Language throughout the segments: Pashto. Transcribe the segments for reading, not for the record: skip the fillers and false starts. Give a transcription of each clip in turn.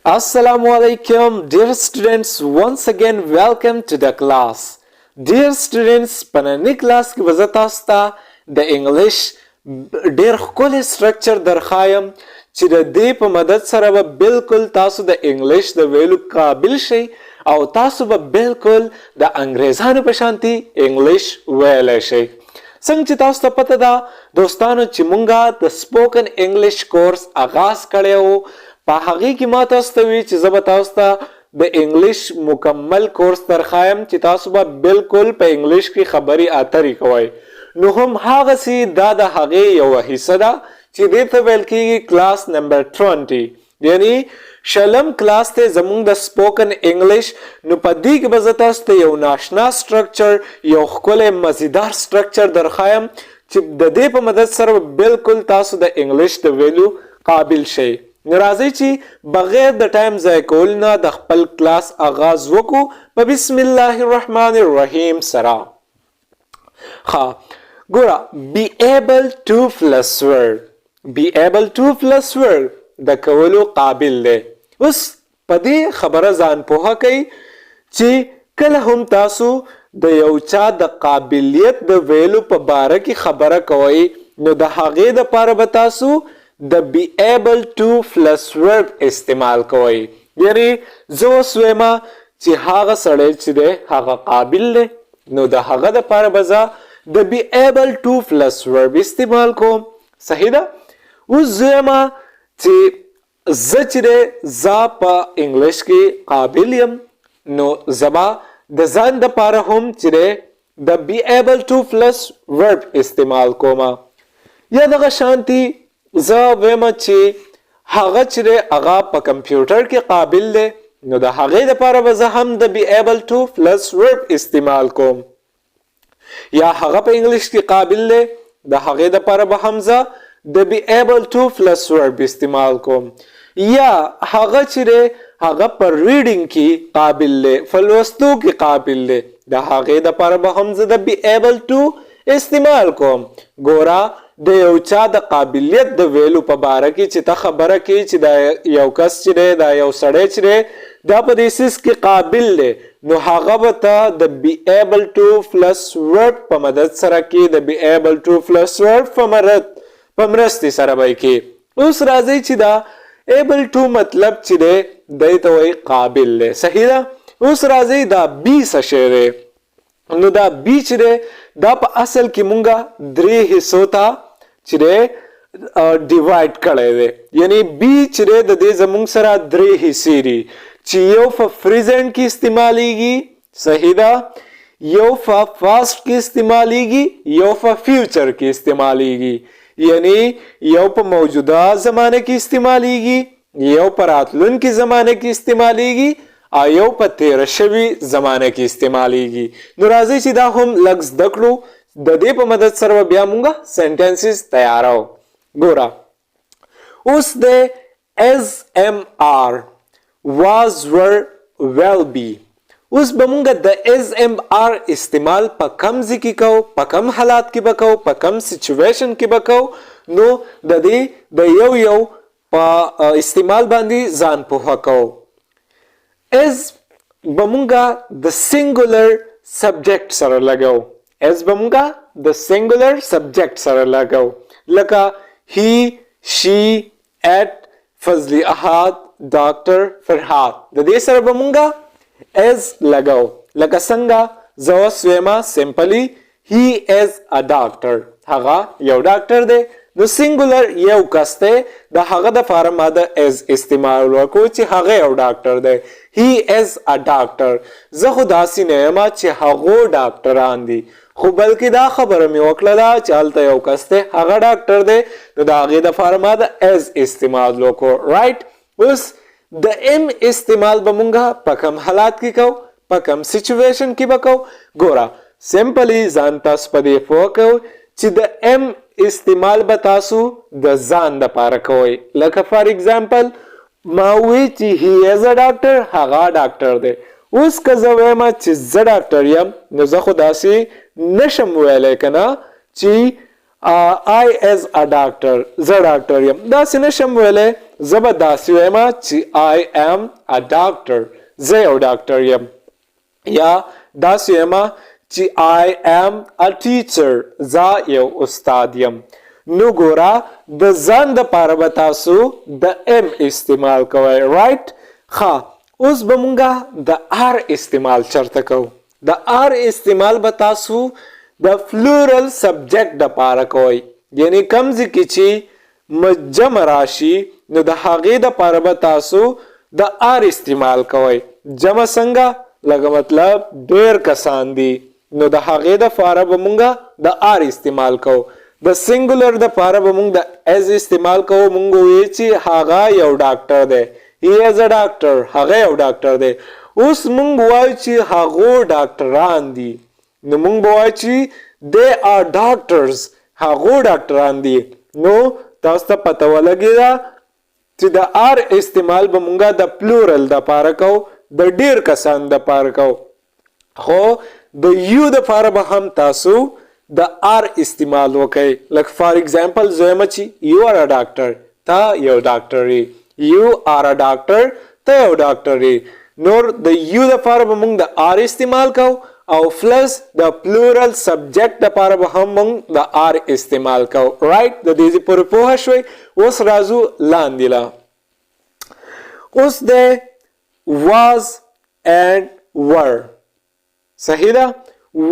Assalamu alaikum, dear students. Once again, welcome to the class. Dear students, پننی کلاس کې وزه تاسو ته د انګلیش ډېر ښکلی سټرکچر درښایم چې د دې په مدد سره به بالکل تاسو د انګلیش د ویلو قابل شئ او تاسو به بالکل د انګریزانو په شانتي انګلیش ویلی شئ. څنګه چې تاسو ته پته ده دوستانو چې مونږه د سپوکن انګلیش کورس آغاز کړی و. په هغې کې ما تاسو ته وی چې زه به تاسو ته د انګلیش مکمل کورس درښایم چې تاسو به بالکل په انګلیش کې خبرې اترې کوئ. نو هم هغسې دا د هغې یوه حصه ده چې دې ته ویل کېږي کلاس نمبر 20 یعنی شلم کلاس ته زمونږ د سپوکن انګلیش. نو په دې کې به زه تاسو ته یو ناشنا سټرکچر یو ښکلی مزیدار سټرکچر درښایم چې د دې په مدد سره بالکل تاسو د انګلیش د ویلو قابل شئ. نو راځئ چې بغیر د ټایم ضایع کولو نه د خپل کلاس آغاز وکړو په بسم الله الرحمن الرحیم سره. ګوره be able to plus word be able to plus word د کولو قابل دی. اوس په دې خبره ځان پوهه کوئ چې کله هم تاسو د یو چا د قابلیت د ویلو په باره کې خبره کوئ نو د هغې دپاره به تاسو د be able to plus verb استعمال کوئ. یعنی زه اوس ویمه چې هغه سړی چې دی هغه قابل دی نو د هغه دپاره به زه د be able to plus verb استعمال کوم. صحیح ده؟ اوس زه ویمه چې زه چې دی زه په انګلیش کې قابل یم نو زه به د ځان دپاره هم چې دی د be able to plus verb استعمال کومه. یا دغه شانتي زه ویمه چې هغه چې دی هغه په کمپیوټر کې قابل دی نو د هغې دپاره به زه هم د be able to plus verb استعمال کوم. یا هغه په انګلیش کې قابل دی د هغې دپاره به هم زه د be able to plus verb استعمال کوم. یا هغه چې دی هغه په ریډینګ کې قابل دی په لوستو کې قابل دی د هغې دپاره به هم زه د be able to استعمال کوم. ګوره د یو چا د قابلیت د ویلو په باره کې چې ته خبره کوي چې دا یو کس چې دی دا یو سړی چې دی دا په دې سیس کې قابل دی نو هغه به ته د be able to plus verb په مدد سره کې د be able to plus verb په مرستې سره به یې کې. اوس راځئ چې دا able to مطلب چې دی دی ته وایي قابل دی. صحیح ده؟ اوس راځئ دا be څه شی دی. نو دا be چې دی دا په اصل کې مونږه درې حصو ته چې دی ډیوایډ کړی دی. یعنی بی چې دی د دې زمونږ سره درې حصې دي چې یو په پریزنټ کې استعمالیږي. صحیح ده؟ یو په پاسټ کې استعمالیږي یو په فیوچر کې استعمالیږي. یعنی یو په موجوده زمانه کې استعمالیږي یو په راتلونکي زمانه کې استعمالیږي او یو په تیره شوي زمانه کې استعمالیږي. نو راځئ چې دا هم لږ زده کړو د دې په مدد سره بیا مونږه سنټنسز تیارو. ګوره اوس د SMR was were will be. اوس به مونږه د SMR استعمال په کم ځای کې کوو په کم حالات کې به کوو په کم سچویشن کې به کوو. نو د دې د یو یو په استعمال باندې ځان پوهه کوو. as به مونږه د سنګولر سبجیکټ سره لګو. as به مونږه د سنګولر سبجیکټ سره لګو لکه he she at فضلی احد ډاکټر فرحات د دې سره به مونږه as لګو. لکه څنګه زه اوس ویمه سمپلی he is a doctor هغه یو ډاکټر دی نو سنګولر یو کس دی د هغه دپاره ما د as استعمال وکړو چې هغه یو ډاکټر دی. he is a doctor. زه خو داسې نه یم چې هغو ډاکټران دي خو بلکې دا خبره مې وکړله چې هلته یو کس دی هغه ډاکټر دی نو د هغې دپاره ما د as استعمال وکړو. رایټ. اوس د m استعمال به مونږه په کم حالات کې کوو په کم سچویشن کې به کوو. ګوره سمپلی ځان تاسو په دې پوه کوئ چې د m استعمال به تاسو د ځان دپاره کوئ. لکه فار اگزامپل ما وی چې he is a doctor هغه ډاکټر دی. اوس که زه ویمه چې زه ډاکټر یم نو زه خو داسې نشم ویلی که نه چې I as a doctor زه ډاکټر یم داسې نشم ویلی زبا داسې وایم چې I am a doctor، زه یو ډاکټر یم. یا داسې وایم چې I am a teacher، زه یو استاد یم. نو ګوره د ځان دپاره به تاسو د ام استعمال کوئ، رایټ. ښه، اوس به مونږه د آر استعمال چرته کوو. د آر استعمال به تاسو د فلورل سبجیکټ دپاره کوئ، یعنی کوم ځای کې چې جمع راشي نو د هغې دپاره به تاسو د آر استعمال کوئ. جمع څنګه؟ لکه مطلب ډېر کسان دي نو د هغې دپاره به مونږه د آر استعمال کوو. د سنګولر دپاره به مونږ د ایز استعمال کوو. مونږ ووایو چې هغه یو ډاکټر دی، he is a doctor، هغه یو ډاکټر دی. اوس مونږ وایو چې هغو ډاکټران دي نو مونږ به وایو چې they are doctors، هغو ډاکټران دي. نو تاسو ته پته ولګېده چې د آر استعمال به مونږه د پلورل دپاره کوو، د ډېر کسان دپاره کوو. خو د یو دپاره به هم تاسو د آر استعمال وکړئ. لکه فار ایگزامپل زه وایم چې یو آر ا ډاکټر، ته یو ډاکټر یې. یو آر ا ډاکټر، ته یو ډاکټر یې. نور د یو دپاره به مونږ د آر استعمال کوو او پلس د پلورل سبجیکټ دپاره به هم مونږ د آر استعمال کوو، رایټ. د دې ځای پورې پوهه شوئ. اوس راځو لاندې له. اوس د was and were، صحیح ده؟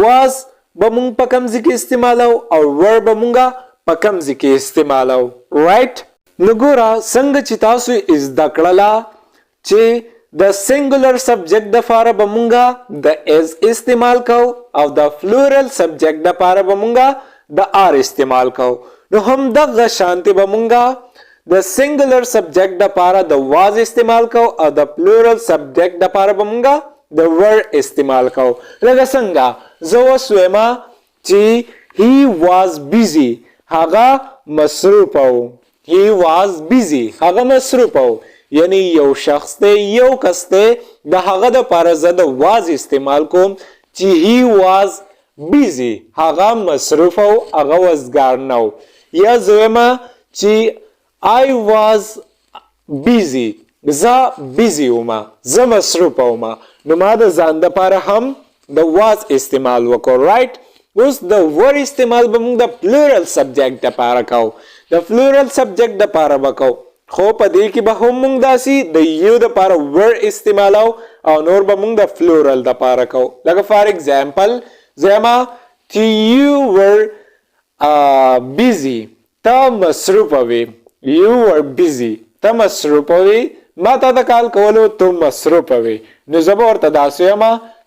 was به مونږ په کوم ځای کې استعمالو او were به مونږه په کوم ځای کې استعمالو، رایټ. نو ګوره څنګه چې تاسو زده کړله چې د سنګولر سبجیکټ دپاره به مونږه د از استعمال کوو او د فلورل سبجیکټ دپاره به مونږه د آر استعمال کوو. نو همدغه شانتې به مونږه د سنګولر سبجیکټ دپاره د واز استعمال کوو او د پلورل سبجیکټ دپاره به مونږه د ور استعمال کوو. لکه څنګه زه اوس وایم چې he was busy، هغه مصروف و. he was busy، هغه مصروف و. یعنی یو شخص دی، یو کس دی، د هغه دپاره زه د واز استعمال کوم چې he was busy، هغه مصروف و، هغه وزګار نه و. یا زه وایم چې I was busy، زه busy ومه، زه مصروف ومه. نو ما د ځان دپاره هم د was استعمال وکړو، رایټ. اوس د ور استعمال به موږ د پلورل سبجیکټ دپاره کوو، د پلورل سبجیکټ دپاره به کوو. خو په دې کې به هم موږ داسې د یو دپاره ور استعمالو او نور به موږ د فلورل دپاره کوو. لکه فار ایگزامپل زه وایم چې you were busy، ته مصروفه وې. you were busy، ته مصروفه وې، ما تا د کال کولو ته مصروفه وې. نو زه به ورته داسې وایم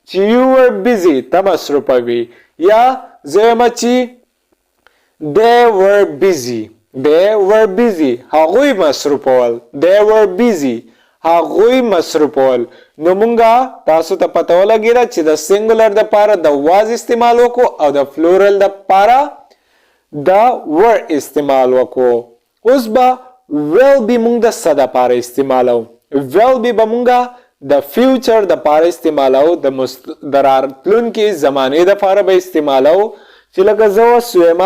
چې you were busy، ته مصروفه وې. یا زه وایم چې they were busy، they were busy، هغوی مصروفول. they were busy، هغوی مصروفول. نو مونږه تاسو ته پته ولګېده چې د سنګولر دپاره د واز استعمال وکړو او د فلورل دپاره د ور استعمال وکړو. اوس به will be مونږ د څه دپاره استعمالو؟ will be به مونږه د فیوچر دپاره استعمالو، د راتلونکي زمانې دپاره به استعمالو. چې لکه زه اوس وایم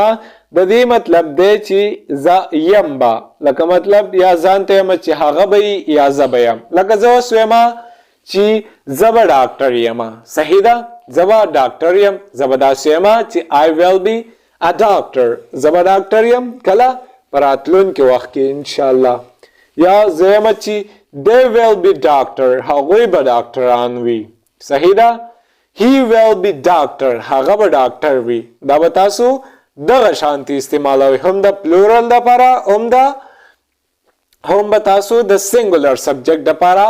د دې مطلب دی چې زه یم به، لکه مطلب یا ځان ته یم چې هغه به یا زه به یم. لکه زه اوس وایم چې زه به ډاکټر یم، صحیح ده؟ زه به ډاکټر یم. زه به داسې یم چې I will be a doctor، زه به ډاکټر یم کله په راتلونکي وخت کې انشاءالله. یا زه یم چې they will be doctor، هغوی به ډاکټران وي، صحیح ده؟ he will be doctor، هغه به ډاکټر وي. دا به تاسو دغه شانتي استعمالوي، هم د پلورل دپاره هم به تاسو د سنګولر سبجیکټ دپاره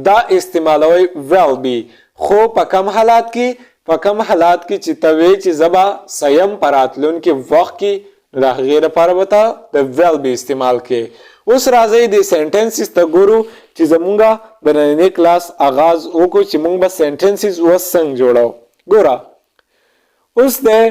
دا استعمالوي will be. خو په کم حالات کې؟ په کم حالات کې چې ته وایې چې زه به سیم په راتلونکي وخت کې، د هغې دپاره به ته د will be استعمال کې. اوس راځئ د سینټنسز ته ګورو چې زمونږه د نننۍ کلاس آغاز وکړو چې مونږ به سینټنسز اوس څنګه جوړو. ګوره اوس دی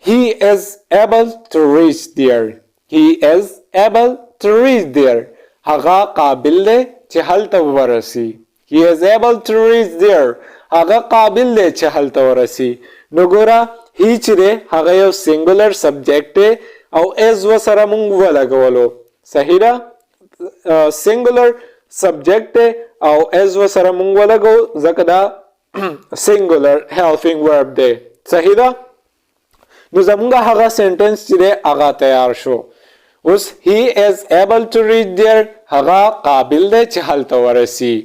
he is able to reach there، he is able to reach there، هغه قابل دی چې هلته ورسي. he is able to reach there، هغه قابل دی چې هلته ورسي. نو ګوره he چې دی هغه یو سنګولر سبجیکټ دی او از وسره مونږ ولګولو، صحیح ده؟ singular subject او as وسره مونږ ولګو ځکه دا singular helping verb دی. صحیح ده؟ نو زمونږ هغه سنټنس چې دی هغه تیار شو. اوس he is able to reach there هغه قابل دی چې هلته ورسی.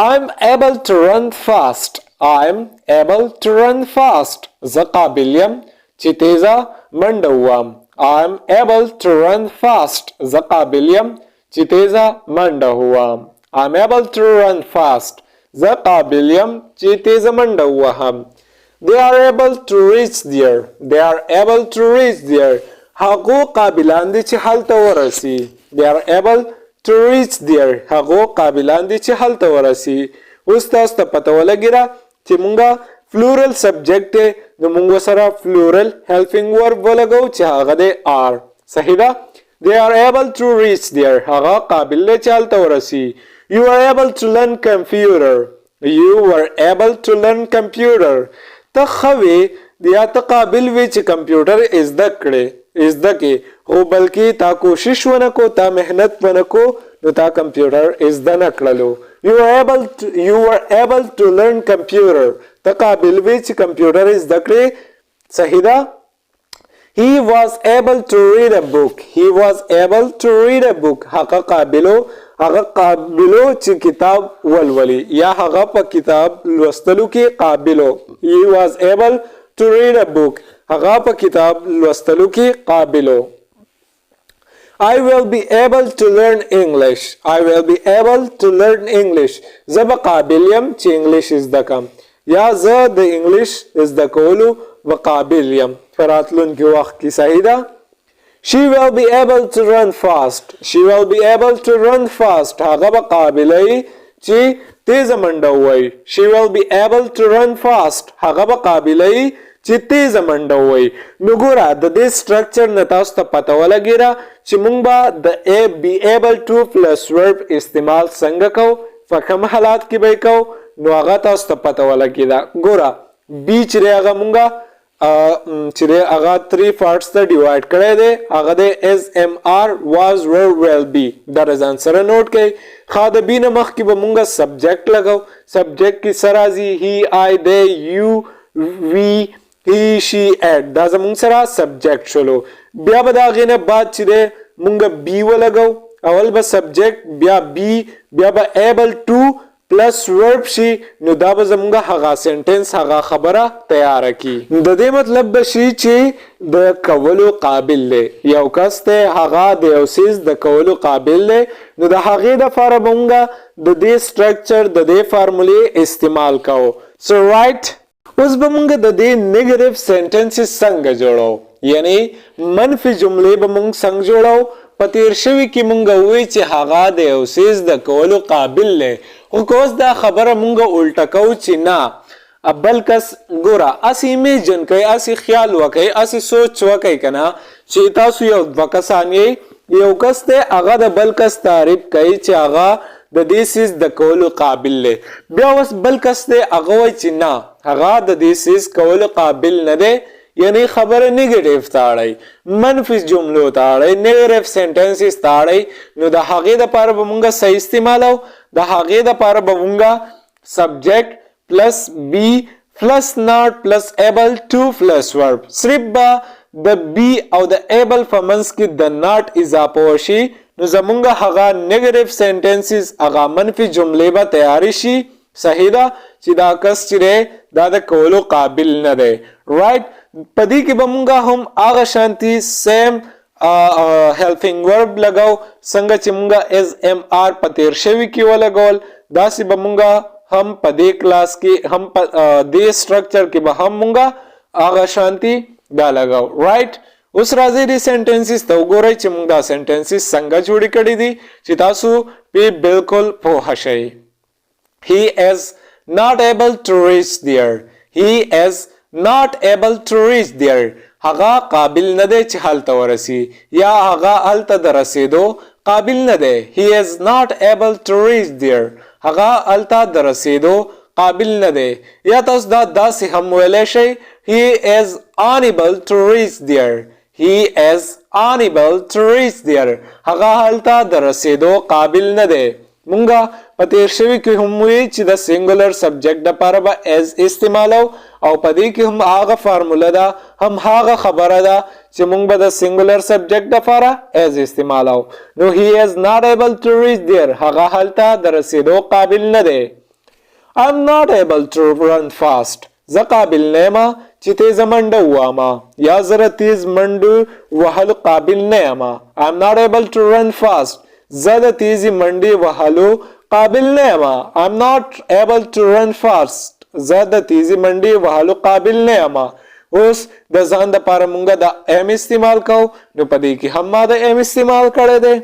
I'm able to run fast. I'm able to run fast. زه قابل یم چې تیزه منډه ووهم. I'm able to run fast. زه قابل یم چې تیزه منډه ووهم. I'm able to run fast. زه قابل یم چې تیزه منډه ووهم. They are able to reach there. They are able to reach there. هغو قابلان دي چې هلته ورسی. They are able to reach there. هغو قابلان دي چې هلته ورسی. اوس تاسو ته پته ولګیره چې مونږه فلورل سبجیکټ دی نو مونږ سره فلورل هیلپینګ ورب ولګو چې هغه دی are. صحیح ده؟ They are able to reach there. هغه قابل دی چې هلته ورسی. You are able to learn computer. You were able to learn computer. ته خوي یا ته قابل وی چې کمپیوټر زده کې خو بلکې تا کوشش ونه کو تا مهنت ونه کو نو تا کمپیوټر زده نه کړلو. You were able to learn computer. ته قابل وی چې کمپیوټر زده کړې. صحیح ده؟ He was able to read a book. He was able to read a book. هغه قابلو چې کتاب ولولي یا هغه په کتاب لوستلو کې قابلو. He was able to read a book. هغه په کتاب لوستلو کې قابلو. I will be able to learn English. I will be able to learn English. زه به قابل یم چې انګلیش زده کم یا زه د انګلیش زده کولو به قابل یم په راتلونکي وخت کې. صحیح ده؟ She will be able to run fast. She will be able to run fast. هغه به قابلای چې تیز منډه ووایي. She will be able to run fast. هغه به قابلای چې تیز منډه ووایي. نو ګوره د دې سټرکچر نه تاسو ته پته ولګیره چې مونږ به د be able to plus verb استعمال څنګه کوو په کوم حالات کې به کوو نو هغه تاسو ته پته ولګیده. ګوره بی چې هغه مونږه چې هغه 3 parts ته ډیوایډ کړی دی هغه دی is MR was were will be. دا ځان سره نوٹ کړئ. خا د بی نه مخکې به مونږه سبجیکټ لګو. سبجیکټ کې سره راځي he I they you we he she it. دا زمونږ سره سبجیکټ شلو. بیا به د هغې نه بعد چې دی مونږه بی ولګو. اول به سبجیکټ بیا بی بیا به able to پلس ورب شي نو دا به زمونږ هغه سنټنس هغه خبره تیاره کی. د دې مطلب به شي چې د کولو قابل دی. یو کس ته هغه د یو څیز د کولو قابل دی نو د هغې دپاره به مونږ د دې سټرکچر د دې فارمولې استعمال کوو. سو رایټ اوس به مونږ د دې نیګیټیو سنټنسز څنګه جوړو یعنی منفي جملې به مونږ څنګه جوړو. په تیر شوي کې مونږ ووایو چې هغه د یو څیز د کولو قابل دی خو که اوس دا خبره مونږ الټه کوو چې نه بل کس ګوره اسې امیجن کوئ اسې خیال وکئ اسې سوچ وکئ که نه چې تاسو یو دوه کسان یې یو کس دی هغه د بل کس تعریف کوي چې هغه د دې څیز د کولو قابل دی. بیا اوس بل کس دی هغه وایي چې نه هغه د دې څیز کولو قابل نه دی یعنی خبره نیگیټیو تاړی منفي جملو تاړی نیگیټیو سنټنسز تاړی نو د هغې دپاره به مونږ صحیح استعمالو. د هغې دپاره به مونږ سبجیکټ پلس بی پلس ناٹ پلس ایبل ټو پلس ورب صرف به د بی او د ایبل په منځ کې د ناٹ اضافه وشي نو زمونږ هغه نیگیټیو سنټنسز هغه منفي جملې به تیاری شي. صحیح ده چې دا کس چې دی دا د کولو قابل نه دی. رایټ په دې کې به مونږ هم هغه شانتي سیم هیلپینګ ورب لګاو څنګه چې مونږ از ام آر په تیر شوي کې ولګول داسې به مونږ هم په دې کلاس کې هم په دې سټرکچر کې به هم مونږ هغه شانتي دا لګاو. رایټ اوس راځئ دې سنټنسز ته وګورئ چې مونږ دا سنټنسز څنګه جوړې کړي دي چې تاسو پې بالکل پوه شئ. He is not able to reach there. He is not able to reach there. هغه قابل نه دی چې هلته ورسی یا هغه هلته د رسیدو قابل نه دی. He is not able to reach there. هغه هلته د رسیدو قابل نه دی. یا تاسو دا داسې هم ویلی شئ He is unable to reach there. he is unable to reach there. هغه حالته د رسیدو قابل نه دی. مونږه په تیر شوي کې هم وی چې د سنګولر سبجیکټ لپاره به as استعمالو او په دې کې هم هغه فارموله ده هم هغه خبره ده چې مونږ به د سنګولر سبجیکټ لپاره as استعمالو. نو he is not able to reach there. هغه حالته د رسیدو قابل نه دی. I'm not able to run fast. زه قابل نه یم چې تیز منډه وواما یا زه تیز منډه وهلو قابل نه یم. I'm not able to run fast. زه د تیزی منډې وهلو قابل نه یم. I'm not able to run fast. زه د تیزی منډې وهلو قابل نه یم. اوس د ځان دپاره مونږه د am استعمال کوو نو په دې کې هم ما د am استعمال کړی دی.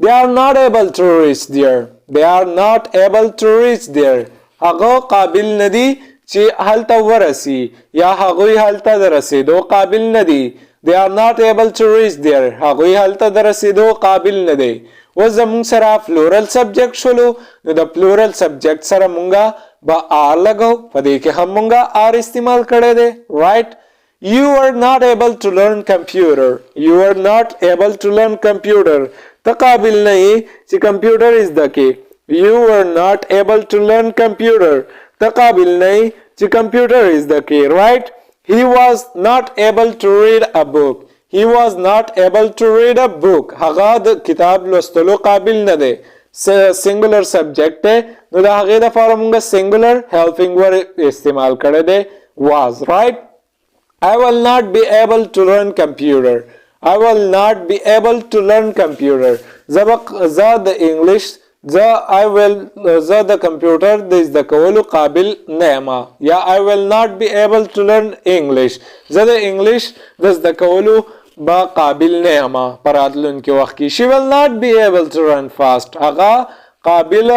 They are not able to reach there. They are not able to reach there. هغه قابل ندي چې هلته ورسي یا هغوی هلته د رسیدو قابل ندي. They are not able to reach there. هغوی هلته د رسیدو قابل ندي. اوس زمونږ سره پلورل سبجیکټ شولو نو د پلورل سبجیکټ سره مونږه به آر لګو. په دې کې هم مونږه آر استعمال کړی دی. Right? You are not able to learn computer. You are not able to learn computer. ته قابل نه یې چې کمپیوټر زده کې. You are not able to learn computer. ته قابل نه یې چې کمپیوټر زده کې. Right? He was not able to read a book. He was not able to read a book. هغه د کتاب لوستلو قابل نه دی. سنګولر سبجیکټ دی نو د هغې دپاره مونږه سنګولر هیلپینګ ورب استعمال کړی دی was. Right? I will not be able to learn computer. I will not be able to learn computer. زه د انګلیش زه د کمپیوټر د زده کولو قابل نه یم یا I will not be able to learn English. زه د انګلیش د زده کولو به قابل نه یم په راتلونکي وخت کې. She will not be able to run fast. هغه قابل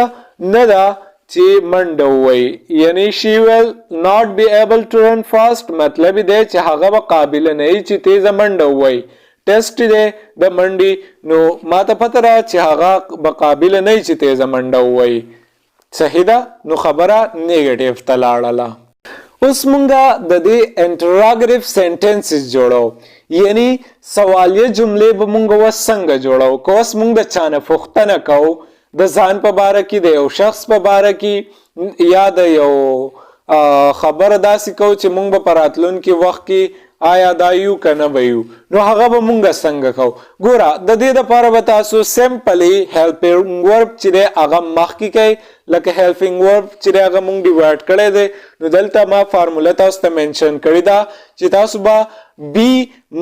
نه ده چې منډه ووایي. یعنی she will not be able to run fast مطلب دی چې هغه به قابل نه وي چې تیزه منډه ووایي. ټیسټ دی د منډې نو ماته پته ده چې هغه به قابل نه وي چې تیزه منډه ووایي. صحیح ده؟ نو خبره نیګیټیو ته لاړله. اوس مونږه د دې انټراګیټیو سنټنسز جوړو یعنی سوالیه جملې به مونږ اوس څنګه جوړو. که اوس مونږ د چا نه پوښتنه کوو د ځان په باره کې د یو شخص په باره کې یا د یو خبره داسې کوو چې مونږ به په راتلونکي وخت کې آیا دا یو که نه به یو نو هغه به مونږ څنګه کوو. ګوره د دې دپاره به تاسو سمپلی هیلپینګ ورب چې دی هغه مخکې کوئ لکه هیلپینګ ورب چې دی هغه مونږ ډیوایډ کړی دی نو دلته ما فارموله تاسو ته منشن کړې ده چې تاسو به بی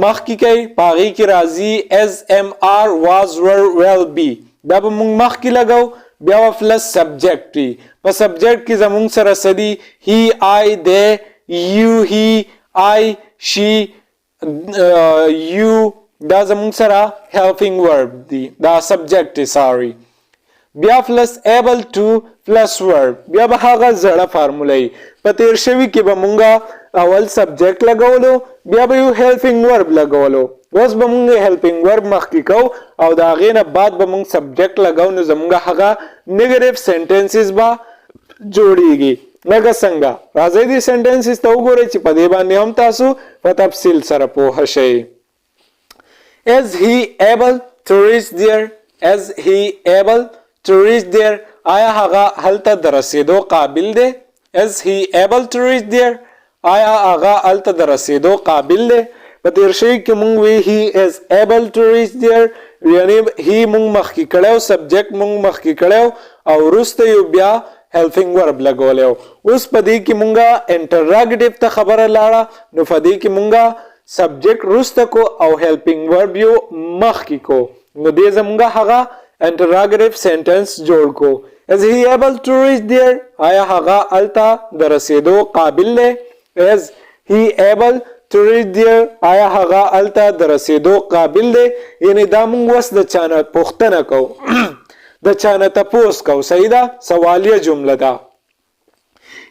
مخکې کوئ په هغې کې راځي SMR was were will be دا به مونږ مخکې لګو بیا به پلس سبجیکټ وي. په سبجیکټ کې زمونږ سره څه دي he I they you he I she you دا زمونږ سره helping verb دی دا سبجیکټ دی ساري. بیا پلس able to پلس verb بیا به هغه زړه فارموله وي. په تیر شوي کې به مونږه اول سبجیکټ لګولو بیا به یو helping verb لګولو. اوس به مونږ helping verb مخکې کوو او د هغې نه بعد به مونږ سبجیکټ لګو نو زمونږ هغه نیګیټیو سنټنسز به جوړیږي. لکه څنګه راځئ دې سنټنسز ته وګورئ چې په دې باندې هم تاسو په تفصیل سره پوه شئ. Is he able to reach there? Is he able to reach there? آیا هغه هلته د رسیدو قابل دی؟ Is he able to reach there? آیا هغه هلته د رسیدو قابل دی؟ په تیر شوي کې مونږ وی he is able to reach there یعنی he مونږ مخکې کړی سبجیکټ مونږ مخکې کړی او وروسته یو بیا helping verb لګولی و. اوس په دې کې مونږه انټراګیټیو ته خبره لاړه نو په دې کې مونږه سبجیکټ وروسته کو او helping verb یو مخکې کو نو دې زمونږه هغه انټراګیټیو سنټنس جوړ کو. Is he able to reach there? آیا هغه هلته د رسیدو قابل دی؟ Is he able to reach there? آیا هغه هلته د رسیدو قابل دی؟ یعنی دا مونږ اوس د چا نه پوښتنه کوو د چا نه تپوس کوو. صحیح ده؟ سوالیه جمله ده.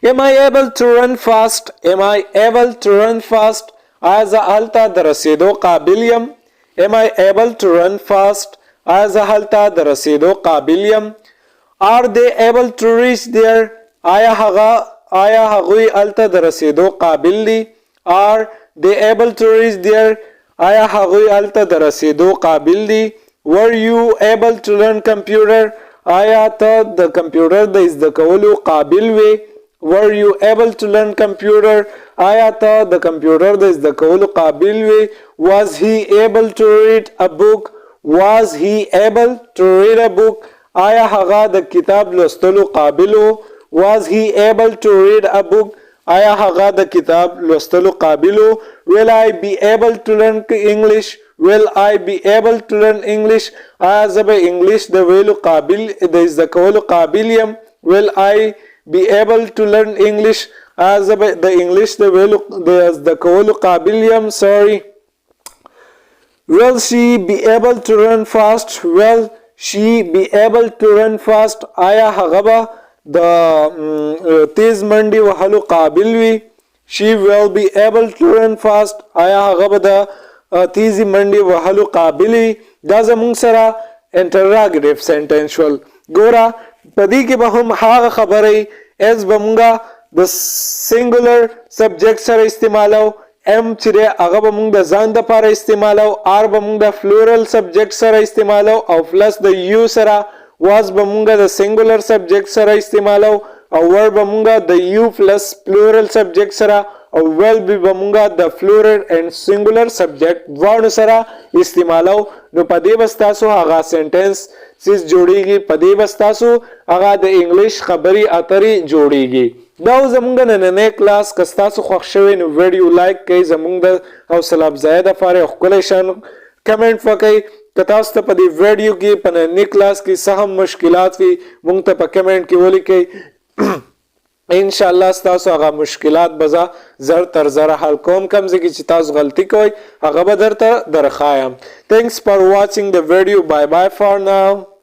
Am I able to run fast? Am I able to run fast? آیا زه هلته د رسیدو قابل یم؟ Am I able to run fast? آیا زه هلته د رسیدو قابل یم؟ Are they able to reach there? آیا هغوی هلته د رسیدو قابل دي؟ Are they able to reach there? آیا هغوی هلته د رسیدو قابل دي؟ Were you able to learn computer? آیا ته د کمپیوټر د زده کولو قابل وې؟ Were you able to learn computer? آیا ته د کمپیوټر د زده کولو قابل وې؟ Was he able to read a book? Was he able to read a book? آیا هغه د کتاب لوستلو قابل و؟ Was he able to read a book? آیا هغه د کتاب لوستلو قابل و؟ Will I be able to learn English? Will I be able to learn English? آیا زه به انګلیش د ویلو قابل د زده کولو قابل یم؟ Will I be able to learn English? آیا زه به د انګلیش د ویلو د زده کولو قابل یم؟ Sorry. Will she be able to run fast? Will she be able to run fast? آیا هغه به د تیز منډې وهلو قابل وي؟ She will be able to run fast. آیا هغه به د تیزی منډې وهلو قابل وي؟ دا زموږ سره انټراګیټیو سنټنس شول. ګوره په دې کې به هم هغه خبرې as به مونږه د سنګولر سبجیکټ سره استعمالو، ام چې دی هغه به مونږ د ځان دپاره استعمالو، آر به مونږ د فلورل سبجیکټ سره استعمالو او پلس د یو سره، واز به مونږ د سنګولر سبجیکټ سره استعمالو او ور به مونږ د یو پلس پلورل سبجیکټ سره او ویل به مونږ د فلورل اینڈ سنګولر سبجیکټ دواړو سره استعمالو. نو په دې بس تاسو هغه سنټنس سیس جوړیږي، په دې بس تاسو هغه د انګلیش خبري اترې جوړیږي. دا زمونږ نننی کلاس که ستاسو خوښ شوی نو ویډیو لایک کړئ، زمونږ د حوصله افزایۍ دپاره ښکلی شان کمنټ وکړئ. که تاسو ته په دې ویډیو کې په ننني کلاس کې څه هم مشکلات وي مونږ ته په کمنټ کې ولیکئ. انشاءالله ستاسو هغه مشکلات به زه زر تر زره حل کوم. کوم ځای کې چې تاسو غلطي کوئ هغه به درته درښایم. Thanks for watching the video. Bye bye for now.